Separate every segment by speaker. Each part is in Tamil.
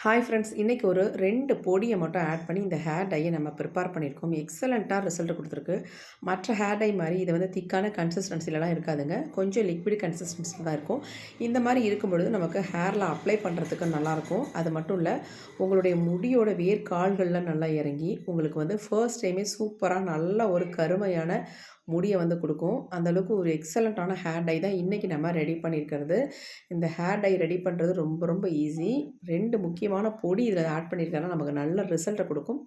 Speaker 1: ஹாய் ஃப்ரெண்ட்ஸ், இன்றைக்கி ஒரு 2 பொடியை மட்டும் ஆட் பண்ணி இந்த ஹேர் டையை நம்ம ப்ரிப்பேர் பண்ணியிருக்கோம். எக்ஸலண்ட்டாக ரிசல்ட் கொடுத்துருக்கு. மற்ற ஹேர் டை மாதிரி இது வந்து திக்கான கன்சிஸ்டன்சிலலாம் இருக்காதுங்க. கொஞ்சம் லிக்விட் கன்சிஸ்டன்சியில் தான் இருக்கும். இந்த மாதிரி இருக்கும்பொழுது நமக்கு ஹேரில் அப்ளை பண்ணுறதுக்கு நல்லாயிருக்கும். அது மட்டும் இல்லை, உங்களுடைய முடியோட வேர்க்கால்களில் நல்லா இறங்கி உங்களுக்கு வந்து ஃபர்ஸ்ட் டைமே சூப்பராக நல்ல ஒரு கருமையான முடியை வந்து கொடுக்கும். அந்தளவுக்கு ஒரு எக்ஸலண்ட்டான ஹேர் டை தான் இன்றைக்கி நம்ம ரெடி பண்ணியிருக்கிறது. இந்த ஹேர் டை ரெடி பண்ணுறது ரொம்ப ரொம்ப ஈஸி. 2 முக்கியமான பொடி இதில் ஆட் பண்ணியிருக்காங்க, நமக்கு நல்ல ரிசல்ட்டை கொடுக்கும்.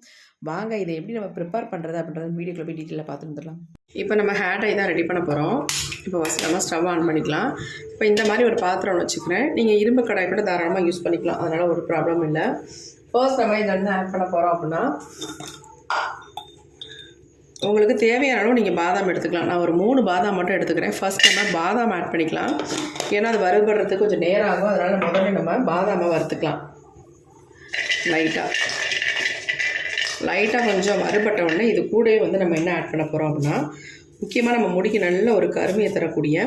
Speaker 1: வாங்க இதை எப்படி நம்ம ப்ரிப்பேர் பண்ணுறது அப்படின்றத வீடியோக்குள்ள போய் டீட்டெயிலாக பார்த்து வந்துடலாம். இப்போ நம்ம ஹேர் டை தான் ரெடி பண்ண போகிறோம். இப்போ ஃபஸ்ட் நம்ம ஸ்டவ் ஆன் பண்ணிக்கலாம். இப்போ இந்த மாதிரி ஒரு பாத்திரம் ஒன்று வச்சுக்கிறேன். நீங்கள் இரும்பு கடாய் கூட தாராளமாக யூஸ் பண்ணிக்கலாம், அதனால் ஒரு ப்ராப்ளம் இல்லை. ஃபர்ஸ்ட் நம்ம இதில் என்ன ஆட் பண்ண போகிறோம் அப்படின்னா, உங்களுக்கு தேவையான அளவு நீங்கள் பாதாம் எடுத்துக்கலாம். நான் ஒரு 3 பாதாம் மட்டும் எடுத்துக்கிறேன். ஃபர்ஸ்ட் நம்ம பாதாம் ஆட் பண்ணிக்கலாம். ஏன்னா அது வறுபடுறதுக்கு கொஞ்சம் நேரம் ஆகும். அதனால் முதல்ல நம்ம பாதாமை வறுத்துக்கலாம். லைட்டாக கொஞ்சம் வறுபட்ட உடனே இது கூடவே வந்து நம்ம என்ன ஆட் பண்ண போகிறோம் அப்படின்னா, முக்கியமாக நம்ம முடிக்கு நல்ல ஒரு கருமையை தரக்கூடிய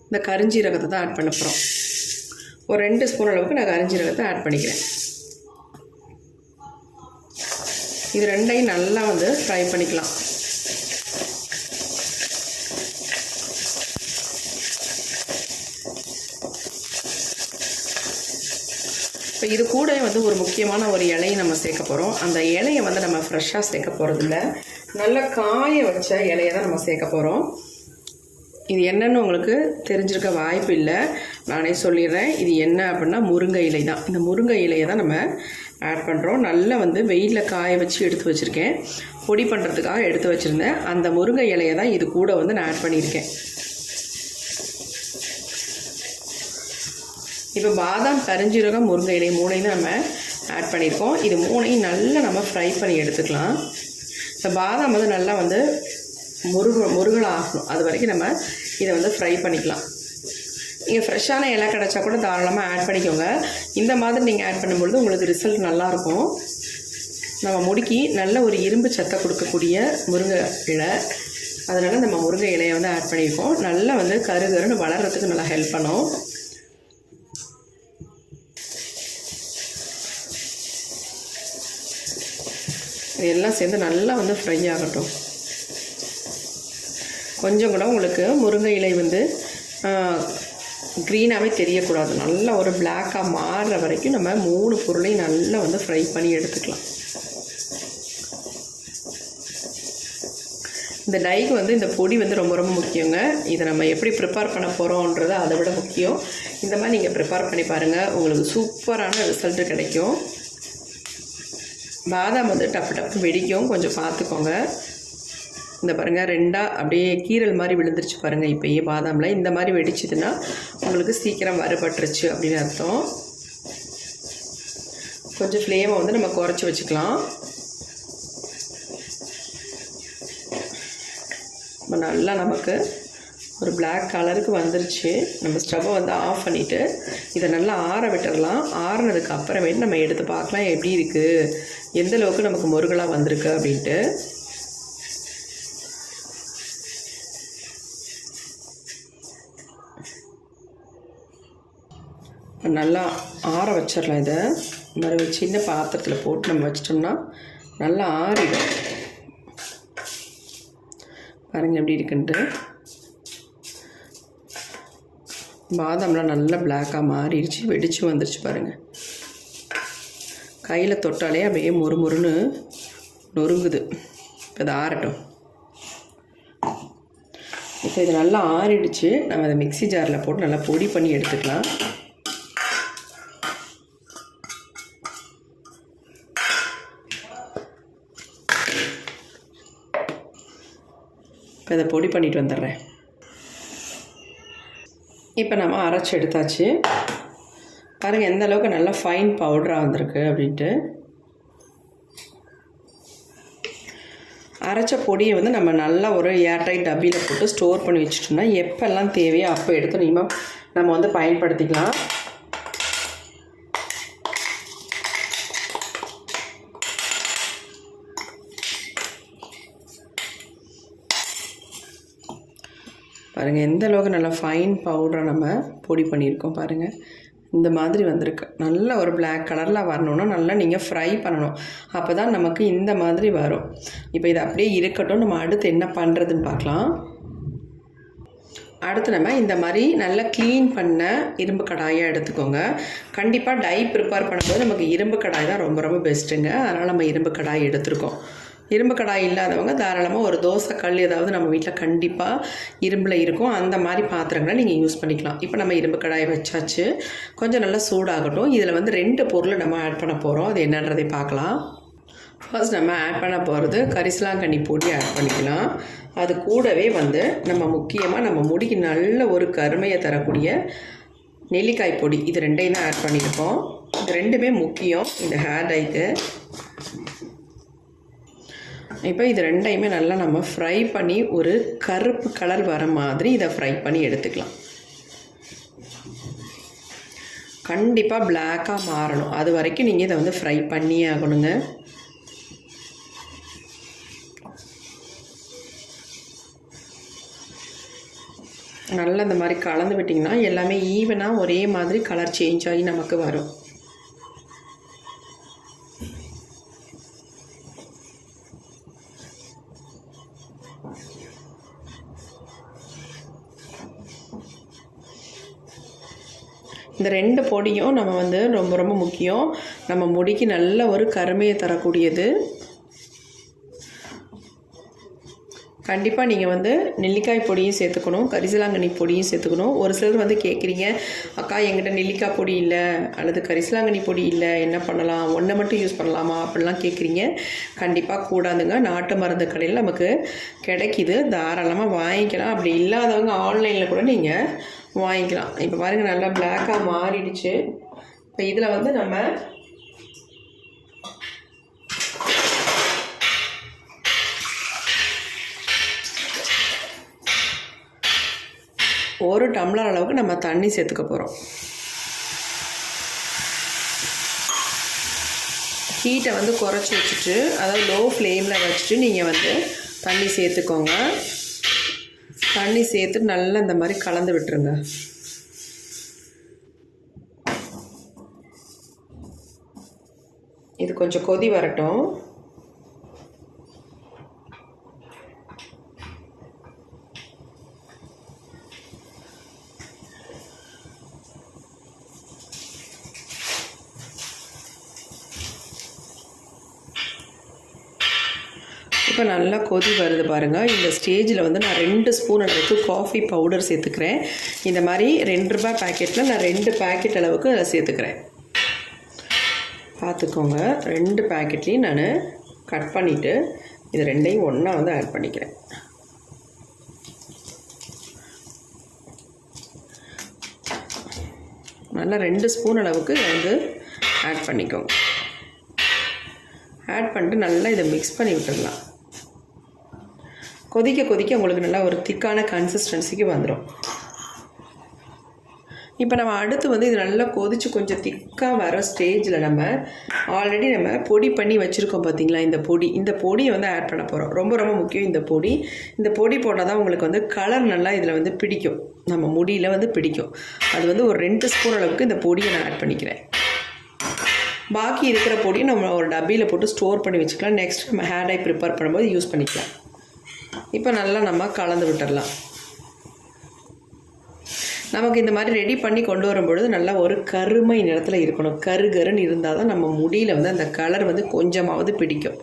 Speaker 1: இந்த கருஞ்சீரகத்தை தான் ஆட் பண்ண போகிறோம். ஒரு 2 ஸ்பூன் அளவுக்கு நான் கருஞ்சீரகத்தை ஆட் பண்ணிக்கிறேன். இது ரெண்டையும் நல்லா வந்து ஃப்ரை பண்ணிக்கலாம். இப்போ இது கூட வந்து ஒரு முக்கியமான ஒரு இலையை நம்ம சேர்க்க போகிறோம். அந்த இலையை வந்து நம்ம ஃப்ரெஷ்ஷாக சேர்க்க போகிறதில்ல, நல்லா காய வச்ச இலையை தான் நம்ம சேர்க்க போகிறோம். இது என்னன்னு உங்களுக்கு தெரிஞ்சிருக்க வாய்ப்பு இல்லை, நானே சொல்லிடுறேன். இது என்ன அப்படின்னா முருங்கை இலை தான். இந்த முருங்கை இலையை தான் நம்ம ஆட் பண்ணுறோம். நல்லா வந்து வெயிலில் காய வச்சு எடுத்து வச்சுருக்கேன். பொடி பண்ணுறதுக்காக எடுத்து வச்சுருந்தேன். அந்த முருங்கை இலையை தான் இது கூட வந்து நான் ஆட் பண்ணியிருக்கேன். இப்போ பாதாம், கருஞ்சீரகம், முருங்கை இலை 3ஐயும் நம்ம ஆட் பண்ணியிருக்கோம். இது 3ஐயும் நல்லா நம்ம ஃப்ரை பண்ணி எடுத்துக்கலாம். இந்த பாதாம் வந்து நல்லா வந்து முருகலாகணும், அது வரைக்கும் நம்ம இதை வந்து ஃப்ரை பண்ணிக்கலாம். நீங்கள் ஃப்ரெஷ்ஷான இலை கிடச்சா கூட தாராளமாக ஆட் பண்ணிக்கோங்க. இந்த மாதிரி நீங்கள் ஆட் பண்ணும்பொழுது உங்களுக்கு ரிசல்ட் நல்லாயிருக்கும். நம்ம முடிக்கி நல்ல ஒரு இரும்பு சத்தை கொடுக்கக்கூடிய முருங்கை இலை, அதனால் நம்ம முருங்கை இலையை வந்து ஆட் பண்ணியிருக்கோம். நல்லா வந்து கருகருன்னு வளர்கிறதுக்கு நல்லா ஹெல்ப் பண்ணும். எல்லாம் சேர்ந்து நல்லா வந்து ஃப்ரை ஆகட்டும். கொஞ்சம் கூட உங்களுக்கு முருங்கை இலை வந்து க்ரீனாகவே தெரியக்கூடாது. நல்லா ஒரு பிளாக்காக மாறுற வரைக்கும் நம்ம 3 பொருளையும் நல்லா வந்து ஃப்ரை பண்ணி எடுத்துக்கலாம். இந்த டைக்கு வந்து இந்த பொடி வந்து ரொம்ப ரொம்ப முக்கியங்க. இதை நம்ம எப்படி ப்ரிப்பேர் பண்ண போகிறோன்றது அதை விட முக்கியம். இந்த மாதிரி நீங்கள் ப்ரிப்பேர் பண்ணி பாருங்கள், உங்களுக்கு சூப்பரான ரிசல்ட்டு கிடைக்கும். பாதாம் வந்து டப்பு வெடிக்கும், கொஞ்சம் பார்த்துக்கோங்க. இந்த பாருங்கள், 2ஆக அப்படியே கீரல் மாதிரி விழுந்துருச்சு பாருங்கள். இப்போயே பாதாமில் இந்த மாதிரி வெடிச்சிதுன்னா உங்களுக்கு சீக்கிரம் வறுபட்டுருச்சு அப்படின்னு அர்த்தம். கொஞ்சம் ஃப்ளேமை வந்து நம்ம குறைச்சி வச்சுக்கலாம். நல்லா நமக்கு ஒரு பிளாக் கலருக்கு வந்துருச்சு. நம்ம ஸ்டவ்வை வந்து ஆஃப் பண்ணிவிட்டு இதை நல்லா ஆற விட்டுடலாம். ஆறுனதுக்கு அப்புறமேட்டு நம்ம எடுத்து பார்க்கலாம் எப்படி இருக்குது, எந்த அளவுக்கு நமக்கு முருகலாக வந்திருக்கு அப்படின்ட்டு. நல்லா ஆற வச்சிடலாம். இதை மறு சின்ன பாத்திரத்தில் போட்டு நம்ம வச்சிட்டோம்னா நல்லா ஆறிடும். பாருங்கள் எப்படி இருக்குன்ட்டு. பாதாம்லாம் நல்லா பிளாக்காக மாறிடுச்சு, வெடிச்சு வந்துருச்சு பாருங்கள். கையில் தொட்டாலே அப்படியே முறுமுறுன்னு நொறுங்குது. இப்போ இது ஆறட்டும். இப்போ இது நல்லா ஆறிடுச்சு. நம்ம அதை மிக்ஸி ஜாரில் போட்டு நல்லா பொடி பண்ணி எடுத்துக்கலாம். இப்போ இதை பொடி பண்ணிட்டு வந்துடுறேன். இப்போ நம்ம அரைச்சி எடுத்தாச்சு. பாருங்கள் எந்த அளவுக்கு நல்லா ஃபைன் பவுடராக வந்திருக்கு அப்படின்ட்டு. அரைச்ச பொடியை வந்து நம்ம நல்லா ஒரு ஏர்டைட் டப்பியில் போட்டு ஸ்டோர் பண்ணி வச்சுட்டோம்னா எப்போல்லாம் தேவையோ அப்போ எடுத்து நம்ம வந்து பயன்படுத்திக்கலாம். பாருங்கள் எந்த அளவுக்கு நல்லா ஃபைன் பவுடரை நம்ம பொடி பண்ணியிருக்கோம். பாருங்கள் இந்த மாதிரி வந்திருக்கு. நல்ல ஒரு பிளாக் கலரில் வரணுன்னா நல்லா நீங்கள் ஃப்ரை பண்ணணும். அப்போ தான் நமக்கு இந்த மாதிரி வரும். இப்போ இது அப்படியே இருக்கட்டும். நம்ம அடுத்து என்ன பண்ணுறதுன்னு பார்க்கலாம். அடுத்து நம்ம இந்த மாதிரி நல்லா க்ளீன் பண்ண இரும்பு கடாயாக எடுத்துக்கோங்க. கண்டிப்பாக டை ப்ரிப்பேர் பண்ணும்போது நமக்கு இரும்பு கடாய் தான் ரொம்ப ரொம்ப பெஸ்ட்டுங்க. அதனால் நம்ம இரும்பு கடாய் எடுத்துருக்கோம். இரும்பு கடாய் இல்லாதவங்க தாராளமாக ஒரு தோசை கல் ஏதாவது நம்ம வீட்டில் கண்டிப்பாக இரும்பில் இருக்கும். அந்த மாதிரி பாத்திரங்களை நீங்கள் யூஸ் பண்ணிக்கலாம். இப்போ நம்ம இரும்பு கடாயை வச்சாச்சு. கொஞ்சம் நல்லா சூடாகட்டும். இதில் வந்து 2 பொருள் நம்ம ஆட் பண்ண போகிறோம். அது என்னன்றதை பார்க்கலாம். ஃபர்ஸ்ட் நம்ம ஆட் பண்ண போகிறது கரிசலாங்கண்ணி பொடி ஆட் பண்ணிக்கலாம். அது கூடவே வந்து நம்ம முக்கியமாக நம்ம முடிக்கு நல்ல ஒரு கருமையை தரக்கூடிய நெல்லிக்காய் பொடி, இது 2ஐயும் தான் ஆட் பண்ணியிருக்கோம். இது 2மே முக்கியம் இந்த ஹேர் டைக்கு. இப்போ இது 2ஐயுமே நல்லா நம்ம ஃப்ரை பண்ணி ஒரு கருப்பு கலர் வர மாதிரி இதை ஃப்ரை பண்ணி எடுத்துக்கலாம். கண்டிப்பாக பிளாக்காக மாறணும். அது வரைக்கும் நீங்கள் இதை வந்து ஃப்ரை பண்ணியே ஆகணுங்க. நல்லா இந்த மாதிரி கலந்து விட்டிங்கன்னா எல்லாமே ஈவனாக ஒரே மாதிரி கலர் சேஞ்ச் ஆகி நமக்கு வரும். இந்த 2 பொடியும் நம்ம வந்து ரொம்ப ரொம்ப முக்கியம். நம்ம முடிக்கு நல்ல ஒரு கருமையை தரக்கூடியது. கண்டிப்பாக நீங்கள் வந்து நெல்லிக்காய் பொடியும் சேர்த்துக்கணும், கரிசலாங்கண்ணி பொடியும் சேர்த்துக்கணும். ஒரு சிலர் வந்து கேட்குறீங்க, அக்கா எங்கிட்ட நெல்லிக்காய் பொடி இல்லை அல்லது கரிசலாங்கண்ணி பொடி இல்லை, என்ன பண்ணலாம், ஒன்றை மட்டும் யூஸ் பண்ணலாமா அப்படிலாம் கேட்குறீங்க. கண்டிப்பாக கூடாதுங்க. நாட்டு மருந்து கடையில் நமக்கு கிடைக்கிது, தாராளமாக வாங்கிக்கலாம். அப்படி இல்லாதவங்க ஆன்லைனில் கூட நீங்கள் வாங்கிக்கலாம். இப்போ பாருங்கள் நல்லா பிளாக்காக மாறிடுச்சு. இப்போ இதில் வந்து நம்ம ஒரு டம்ளர் அளவுக்கு நம்ம தண்ணி சேர்த்துக்க போகிறோம். ஹீட்டை வந்து குறைச்சி வச்சுட்டு, அதாவது லோ ஃப்ளேமில் வச்சுட்டு நீங்கள் வந்து தண்ணி சேர்த்துக்கோங்க. தண்ணி சேர்த்து நல்லா இந்த மாதிரி கலந்து விட்டுருங்க. இது கொஞ்சம் கொதி வரட்டும். இப்போ நல்லா கொதி வருது பாருங்கள். இந்த ஸ்டேஜில் வந்து நான் 2 ஸ்பூன் அளவுக்கு காஃபி பவுடர் சேர்த்துக்கிறேன். இந்த மாதிரி ₹2 பேக்கெட்டில் நான் 2 பேக்கெட் அளவுக்கு அதில் சேர்த்துக்கிறேன். பார்த்துக்கோங்க, 2 பேக்கெட்லேயும் நான் கட் பண்ணிவிட்டு இது 2ஐயும் ஒன்றா வந்து ஆட் பண்ணிக்கிறேன். நல்லா 2 ஸ்பூன் அளவுக்கு வந்து ஆட் பண்ணிக்கோங்க. ஆட் பண்ணிட்டு நல்லா இதை மிக்ஸ் பண்ணி விட்டுடலாம். கொதிக்க கொதிக்க உங்களுக்கு நல்லா ஒரு திக்கான கன்சிஸ்டன்சிக்கு வந்துடும். இப்போ நம்ம அடுத்து வந்து இது நல்லா கொதித்து கொஞ்சம் திக்காக வர ஸ்டேஜில் நம்ம ஆல்ரெடி நம்ம பொடி பண்ணி வச்சுருக்கோம் பார்த்தீங்களா, இந்த பொடியை வந்து ஆட் பண்ண போகிறோம். ரொம்ப ரொம்ப முக்கியம் இந்த பொடி போட்டால் தான் உங்களுக்கு வந்து கலர் நல்லா இதில் வந்து பிடிக்கும், நம்ம முடியில் வந்து பிடிக்கும். அது வந்து ஒரு 2 ஸ்பூன் அளவுக்கு இந்த பொடியை நான் ஆட் பண்ணிக்கிறேன். பாக்கி இருக்கிற பொடியை நம்ம ஒரு டப்பியில் போட்டு ஸ்டோர் பண்ணி வச்சுக்கலாம். நெக்ஸ்ட் நம்ம ஹேர் டை ப்ரிப்பேர் பண்ணும்போது யூஸ் பண்ணிக்கலாம். இப்போ நல்லா நம்ம கலந்து விட்டுடலாம். நமக்கு இந்த மாதிரி ரெடி பண்ணி கொண்டு வரும்பொழுது நல்லா ஒரு கருமை நிறத்தில் இருக்கணும். கருன்னு இருந்தால் தான் நம்ம முடியில் வந்து அந்த கலர் வந்து கொஞ்சமாவது பிடிக்கும்.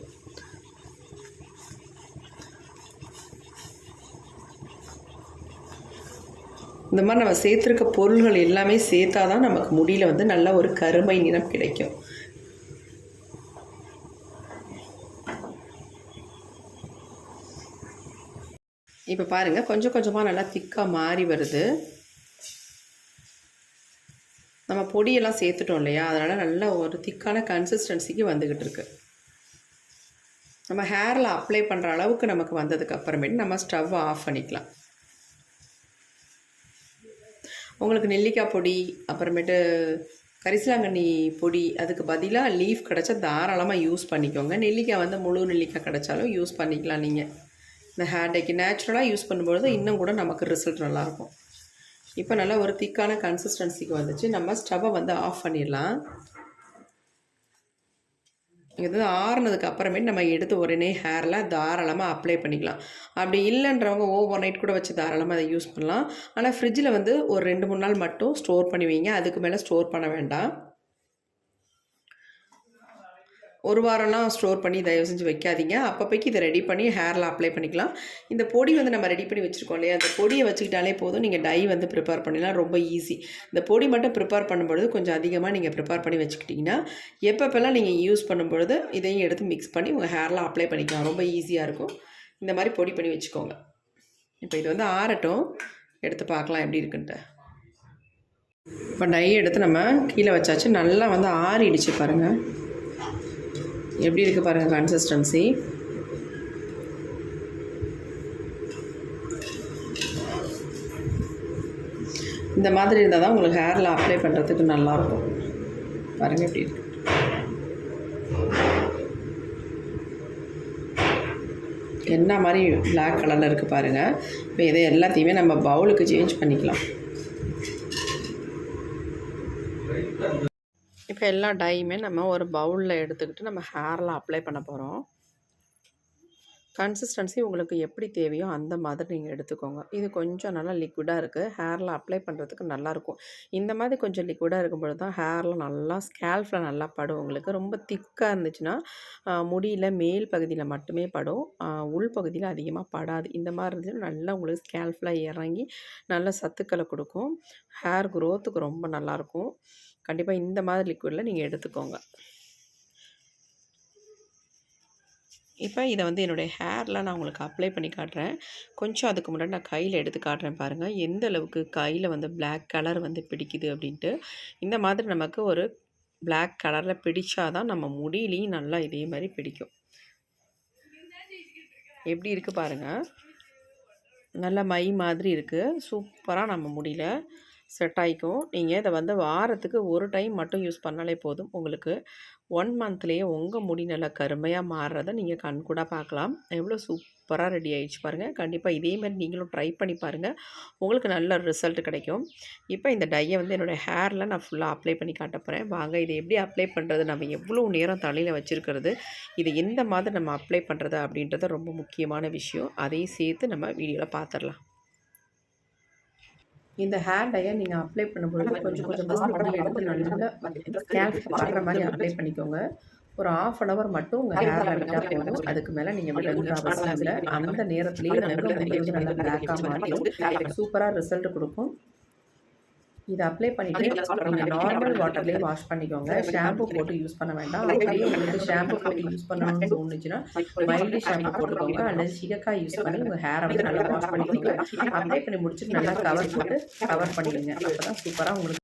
Speaker 1: இந்த மாதிரி நம்ம சேர்த்துருக்க பொருள்கள் எல்லாமே சேர்த்தா தான் நமக்கு முடியில் வந்து நல்ல ஒரு கருமை நிறம் கிடைக்கும். இப்போ பாருங்கள், கொஞ்சம் கொஞ்சமாக நல்லா திக்காக மாறி வருது. நம்ம பொடியெல்லாம் சேர்த்துட்டோம் இல்லையா, அதனால் நல்ல ஒரு திக்கான கன்சிஸ்டன்சிக்கு வந்துக்கிட்டு இருக்கு. நம்ம ஹேரில் அப்ளை பண்ணுற அளவுக்கு நமக்கு வந்ததுக்கு அப்புறமேட்டு நம்ம ஸ்டவ் ஆஃப் பண்ணிக்கலாம். உங்களுக்கு நெல்லிக்காய் பொடி அப்புறமேட்டு கரிசலாங்கண்ணி பொடி அதுக்கு பதிலாக லீஃப் கிடச்சா தாராளமாக யூஸ் பண்ணிக்கோங்க. நெல்லிக்காய் வந்து முழு நெல்லிக்காய் கிடச்சாலும் யூஸ் பண்ணிக்கலாம். நீங்கள் இந்த ஹேர் டைக்கு நேச்சுரலாக யூஸ் பண்ணும்பொழுது இன்னும் கூட நமக்கு ரிசல்ட் நல்லாயிருக்கும். இப்போ நல்லா ஒரு திக்கான கன்சிஸ்டன்சிக்கு வந்துச்சு. நம்ம ஸ்டவ்வை வந்து ஆஃப் பண்ணிடலாம். இது ஆறுனதுக்கு அப்புறமேட்டு நம்ம எடுத்து உடனே ஹேரில் தாராளமாக அப்ளை பண்ணிக்கலாம். அப்படி இல்லைன்றவங்க ஓவர் நைட் கூட வச்சு தாராளமாக அதை யூஸ் பண்ணலாம். ஆனால் ஃப்ரிட்ஜில் வந்து ஒரு 2-3 நாள் மட்டும் ஸ்டோர் பண்ணி வைங்க. அதுக்கு மேலே ஸ்டோர் பண்ண வேண்டாம். ஒரு வாரம்லாம் ஸ்டோர் பண்ணி தயவு செஞ்சு வைக்காதீங்க. அப்பப்போக்கி இதை ரெடி பண்ணி ஹேரில் அப்ளை பண்ணிக்கலாம். இந்த பொடி வந்து நம்ம ரெடி பண்ணி வச்சுருக்கோம் இல்லையா, அந்த பொடியை வச்சுக்கிட்டாலே போதும். நீங்கள் டை வந்து ப்ரிப்பேர் பண்ணிடலாம். ரொம்ப ஈஸி. இந்த பொடி மட்டும் ப்ரிப்பேர் பண்ணும்பொழுது கொஞ்சம் அதிகமாக நீங்கள் ப்ரிப்பேர் பண்ணி வச்சுக்கிட்டிங்கன்னா எப்பப்பெல்லாம் நீங்கள் யூஸ் பண்ணும்பொழுது இதையும் எடுத்து மிக்ஸ் பண்ணி உங்கள் ஹேரில் அப்ளை பண்ணிக்கலாம். ரொம்ப ஈஸியாக இருக்கும். இந்த மாதிரி பொடி பண்ணி வச்சுக்கோங்க. இப்போ இது வந்து ஆறட்டும், எடுத்து பார்க்கலாம் எப்படி இருக்குன்ட்டு. இப்போ டை எடுத்து நம்ம கீழே வச்சாச்சு. நல்லா வந்து ஆறிடுச்சு பாருங்கள். எப்படி இருக்குது பாருங்கள் கன்சிஸ்டன்சி. இந்த மாதிரி இருந்தால் தான் உங்களுக்கு ஹேரில் அப்ளை பண்ணுறதுக்கு நல்லாயிருக்கும். பாருங்கள் எப்படி இருக்கு. என்ன மாதிரி பிளாக் கலரில் இருக்குது பாருங்கள். இப்போ இதை எல்லாத்தையுமே நம்ம பவுலுக்கு சேஞ்ச் பண்ணிக்கலாம். இப்போ எல்லா டையுமே நம்ம ஒரு பவுலில் எடுத்துக்கிட்டு நம்ம ஹேரில் அப்ளை பண்ண போகிறோம். கன்சிஸ்டன்சி உங்களுக்கு எப்படி தேவையோ அந்த மாதிரி நீங்கள் எடுத்துக்கோங்க. இது கொஞ்சம் நல்லா லிக்விடாக இருக்குது. ஹேரில் அப்ளை பண்ணுறதுக்கு நல்லாயிருக்கும். இந்த மாதிரி கொஞ்சம் லிக்விடாக இருக்கும்பொழுது தான் ஹேரில் நல்லா ஸ்கேல்ஃபில் நல்லா படும். உங்களுக்கு ரொம்ப திக்காக இருந்துச்சுன்னா முடியில் மேல் பகுதியில் மட்டுமே படும், உள் பகுதியில் அதிகமாக படாது. இந்த மாதிரி இருந்துச்சுன்னா நல்லா உங்களுக்கு ஸ்கேல்ஃபில் இறங்கி நல்ல சத்துக்களை கொடுக்கும். ஹேர் க்ரோத்துக்கு ரொம்ப நல்லாயிருக்கும். கண்டிப்பாக இந்த மாதிரி லிக்விடில் நீங்கள் எடுத்துக்கோங்க. இப்போ இதை வந்து என்னுடைய ஹேரில் நான் உங்களுக்கு அப்ளை பண்ணி காட்டுறேன். கொஞ்சம் அதுக்கு முன்னாடி நான் கையில் எடுத்து காட்டுறேன் பாருங்கள், எந்த அளவுக்கு கையில் வந்து பிளாக் கலர் வந்து பிடிக்குது அப்படின்ட்டு. இந்த மாதிரி நமக்கு ஒரு பிளாக் கலரில் பிடிச்சாதான் நம்ம முடியிலையும் நல்லா இதே மாதிரி பிடிக்கும். எப்படி இருக்குது பாருங்கள். நல்ல மை மாதிரி இருக்குது. சூப்பராக நம்ம முடியல செட் ஆகிக்கும். நீங்கள் இதை வந்து வாரத்துக்கு ஒரு டைம் மட்டும் யூஸ் பண்ணாலே போதும். உங்களுக்கு 1 மந்த்லேயே உங்கள் முடி நல்லா கருமையாக மாறுறதை நீங்கள் கண்கூடாக பார்க்கலாம். எவ்வளோ சூப்பராக ரெடி ஆகிடுச்சு பாருங்கள். கண்டிப்பாக இதேமாதிரி நீங்களும் ட்ரை பண்ணி பாருங்கள். உங்களுக்கு நல்ல ரிசல்ட் கிடைக்கும். இப்போ இந்த டையை வந்து என்னோடய ஹேரில் நான் ஃபுல்லாக அப்ளை பண்ணி காட்ட போகிறேன். வாங்க இதை எப்படி அப்ளை பண்ணுறது, நம்ம எவ்வளோ நேரம் தலையில் வச்சுருக்கிறது, இது எந்த மாதிரி நம்ம அப்ளை பண்ணுறது அப்படின்றது ரொம்ப முக்கியமான விஷயம். அதையும் சேர்த்து நம்ம வீடியோவில் பார்த்துடலாம். இந்த ஹேர் டையை நீங்கள் அப்ளை பண்ணும்பொழுது கொஞ்சம் கொஞ்சமாக எடுத்து நல்லா ஸ்கேல்ப் படுற மாதிரி அப்ளை பண்ணிக்கோங்க. ஒரு 1/2 hour மட்டும் உங்கள் ஹேரில் விட்டால் போதும். அதுக்கு மேலே நீங்கள் விடணுன்ற அவசியம் இல்லை. அந்த நேரத்துலேயே உங்கள் முடி வந்து நல்லா பிளாக்காக மாறிடும். சூப்பராக ரிசல்ட் கொடுக்கும். இதை அப்ளை பண்ணிவிட்டு நீங்கள் நார்மல் வாட்டர்லேயே வாஷ் பண்ணிக்கோங்க. ஷாம்பு போட்டு யூஸ் பண்ண வேண்டாம். அப்படியே உங்களுக்கு ஷாம்பு போட்டு யூஸ் பண்ணணும்னு தோணுச்சுன்னா மைல்டு ஷாம்பு போட்டுக்கோங்க. அல்லது சிகக்காய் யூஸ் பண்ணி உங்கள் ஹேரை வந்து நல்லா வாஷ் பண்ணிக்கோங்க. அப்ளை பண்ணி முடிச்சுட்டு நல்லா கவர் போட்டு கவர் பண்ணிடுங்க. அப்போ தான் சூப்பராக உங்களுக்கு